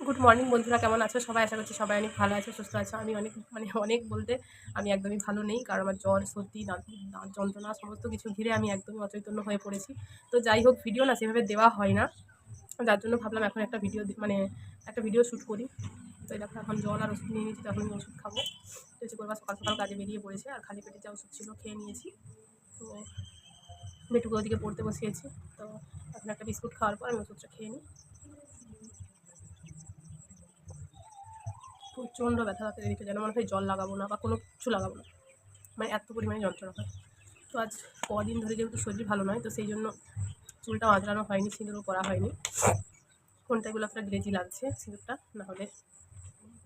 Good morning বন্ধুরা, কেমন আছো সবাই? আশা করছি সবাই অনেক ভালো আছে, সুস্থ আছো। আমি অনেক বলতে আমি একদমই ভালো নেই, কারণ আমার জ্বর, সর্দি, দাঁত দাঁত যন্ত্রণা সমস্ত কিছু ঘিরে আমি একদমই অচৈতন্য হয়ে পড়েছি। তো যাই হোক, ভিডিও না সেভাবে দেওয়া হয় না, যার জন্য ভাবলাম এখন একটা ভিডিও শ্যুট করি। তো এই দেখো, এখন জল আর ওষুধ নিয়ে নিয়েছি, তখন আমি ওষুধ খাবো। তো কিছু করবার সকাল সকাল কাজে বেরিয়ে পড়েছে, আর খালি পেটে যা ওষুধ ছিল খেয়ে নিয়েছি। তো বেটুকে ওদিকে পড়তে বসিয়েছি। তো এখন একটা বিস্কুট খাওয়ার পর আমি ওষুধটা খেয়ে নিই। প্রচণ্ড ব্যথা হাতের এদিকে, যেন মনে হয় জল লাগাবো না বা কোনো কিছু লাগাবো না, মানে এত পরিমাণে যন্ত্রণা হয়। তো আজ কদিন ধরে যেহেতু শরীর ভালো নয়, তো সেই জন্য চুলটা আঁচড়ানো হয়নি, সিঁদুরও করা হয়নি। ফোনটা এগুলো একটা গ্লেজি লাগছে সিঁদুরটা, নাহলে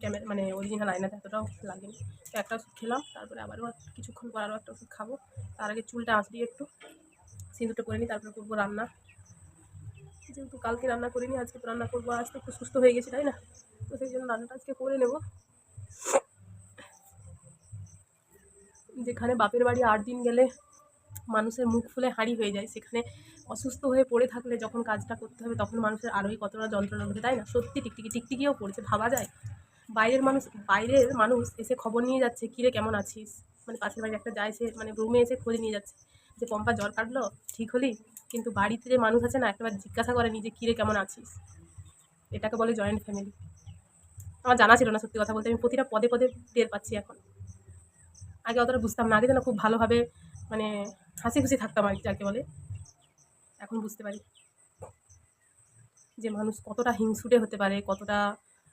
ক্যামেরা মানে অরিজিনাল আয়নাতে এতটাও লাগেনি। তো একটা ওষুধ খেলাম, তারপরে আবারও কিছুক্ষণ পর আরও একটা ওষুধ খাবো। তার আগে চুলটা আঁচড়িয়ে একটু সিঁদুরটা করে নিই, তারপরে করবো রান্না। যেহেতু কালকে রান্না করিনি, আজকে তো রান্না করবো। আজ তো একটু সুস্থ হয়ে গেছি, তাই না? তো সেই জন্য রান্নাটা আজকে করে নেবো। যেখানে বাপের বাড়ি 8 দিন গেলে মানুষের মুখ ফুলে হাঁড়ি হয়ে যায়, সেখানে অসুস্থ হয়ে পড়ে থাকলে যখন কাজটা করতে হবে তখন মানুষের আরোই কতটা যন্ত্রণা হবে, তাই না? সত্যি টিকটিকিও পড়েছে, ভাবা যায়। বাইরের মানুষ এসে খবর নিয়ে যাচ্ছে, কিরে কেমন আছিস, মানে পাশের বাড়ি একটা যায়, সে মানে রুমে এসে খোঁজ নিয়ে যাচ্ছে যে পম্পা জ্বর কাটলো, ঠিক হলি? কিন্তু বাড়িতে যে মানুষ আছে না, একবার জিজ্ঞাসা করেনি যে কিরে কেমন আছিস। এটাকে বলে জয়েন্ট ফ্যামিলি। আমার জানা ছিল না, সত্যি কথা বলতে। আমি প্রতিটা পদে পদে টের পাচ্ছি এখন। আগে অতটা বুঝতাম না, আগে যেন খুব ভালোভাবে মানে হাসি খুশি থাকতাম আর কি, যাকে বলে। এখন বুঝতে পারি যে মানুষ কতটা হিংসুটে হতে পারে, কতটা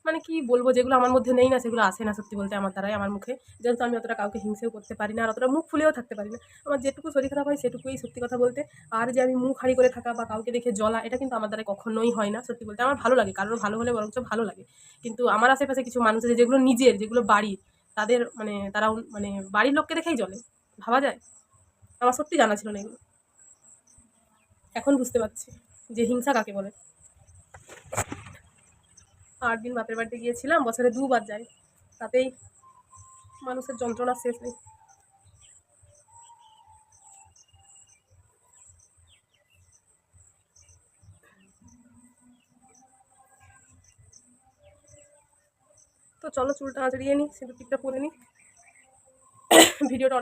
মানে কি বলবো, যেগুলো আমার মধ্যে নেই না সেগুলো আসে না সত্যি বলতে আমার দ্বারাই, আমার মুখে। যেহেতু আমি অতটা কাউকে হিংসেও করতে পারি না, আর অতটা মুখ ফুলেও থাকতে পারি না। আমার যেটুকু শরীর খারাপ হয় সেটুকুই সত্যি কথা বলতে। আর যে আমি মুখ হাঁড়ি করে থাকা বা কাউকে দেখে জ্বলা, এটা কিন্তু আমার দ্বারা কখনোই হয় না সত্যি বলতে। আমার ভালো লাগে, কারোর ভালো হলে বরঞ্চ ভালো লাগে। কিন্তু আমার আশেপাশে কিছু মানুষ আছে যেগুলো নিজের, যেগুলো বাড়ির, তাদের মানে তারাও মানে বাড়ির লোককে দেখেই জ্বলে, ভাবা যায়। আমার সত্যি জানা ছিল না এগুলো, এখন বুঝতে পারছি যে হিংসা কাকে বলে। 8 দিন বাপের বাড়িতে গিয়েছিলাম, বছরে 2 বার যাই, তাতেই মানুষের যন্ত্রণা শেষ নেই। তো চলো চুলটা আঁচড়িয়ে নিই, সিঁদুর টিপটা পরে নিই। ভিডিওটা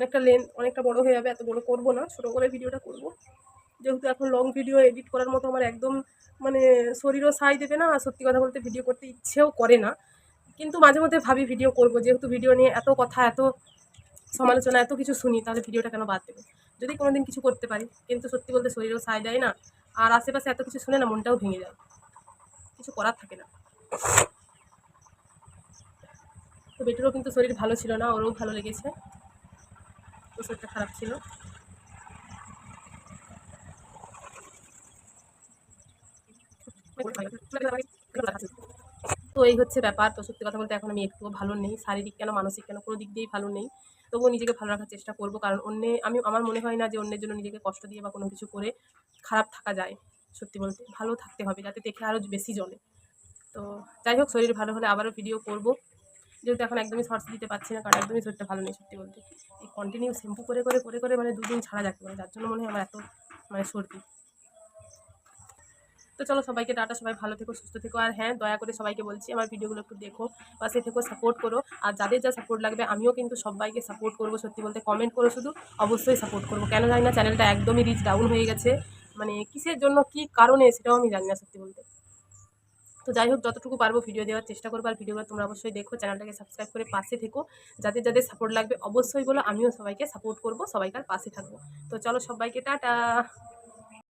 অনেকটা বড় হয়ে যাবে, এত বড় করবো না, ছোটো করে ভিডিওটা করব। যেহেতু এখন লং ভিডিও এডিট করার মতো আমার একদম মানে শরীরও সাই দেবে না, আর সত্যি কথা বলতে ভিডিও করতে ইচ্ছেও করে না। কিন্তু মাঝে মধ্যে ভাবি ভিডিও করব, যেহেতু ভিডিও নিয়ে এত কথা, এত সমালোচনা, এত কিছু শুনি, তাহলে ভিডিওটা কেন বাদ দেবো যদি কোনোদিন কিছু করতে পারি। কিন্তু সত্যি বলতে শরীরও সায় দেয় না, আর আশেপাশে এত কিছু শুনে না মনটাও ভেঙে যায়, কিছু করার থাকে না। তো বেটুরও কিন্তু শরীর ভালো ছিল না, ওরও ভালো লেগেছে, তো শরীরটা খারাপ ছিল। তো এই হচ্ছে ব্যাপার। তো সত্যি কথা বলতে এখন আমি একটুও ভালো নেই, শারীরিক কেন মানসিক কেন কোনো দিক দিয়েই ভালো নেই। তবুও নিজেকে ভালো রাখার চেষ্টা করব, কারণ আমার মনে হয় না যে অন্যের জন্য নিজেকে কষ্ট দিয়ে বা কোনো কিছু করে খারাপ থাকা যায়। সত্যি বলতে ভালো থাকতে হবে, যাতে দেখে আরও বেশি জ্বলে। তো যাই হোক, শরীর ভালো হলে আবারও ভিডিও করব। যেহেতু এখন একদমই শর্টস দিতে পারছি না, কারণ একদমই শরীরটা ভালো নেই সত্যি বলতে। এই কন্টিনিউ শ্যাম্পু করে মানে 2 দিন ছাড়া যাকে বলে, যার জন্য মনে হয় আমার এত মানে সর্দি। তো চলো, সবাইকে টাটা, সবাই ভালো থেকো, সুস্থ থেকো। আর হ্যাঁ, দয়া করে সবাইকে বলছি আমার ভিডিওগুলো একটু দেখো, পাশে থেকো, সাপোর্ট করো। আর যাদের যা সাপোর্ট লাগবে আমিও কিন্তু সবাইকে সাপোর্ট করবো সত্যি বলতে। কমেন্ট করো শুধু, অবশ্যই সাপোর্ট করবো। কেন জানি না চ্যানেলটা একদমই রিচ ডাউন হয়ে গেছে, মানে কিসের জন্য, কী কারণে, সেটাও আমি জানি না সত্যি বলতে। তো যাই হোক, যতটুকু পারবো ভিডিও দেওয়ার চেষ্টা করবো, আর ভিডিওগুলো তোমরা অবশ্যই দেখো, চ্যানেলটাকে সাবস্ক্রাইব করে পাশে থেকো। যাদের যাদের সাপোর্ট লাগবে অবশ্যই বলো, আমিও সবাইকে সাপোর্ট করবো, সবাইকার পাশে থাকবো। তো চলো সবাইকে টাটা।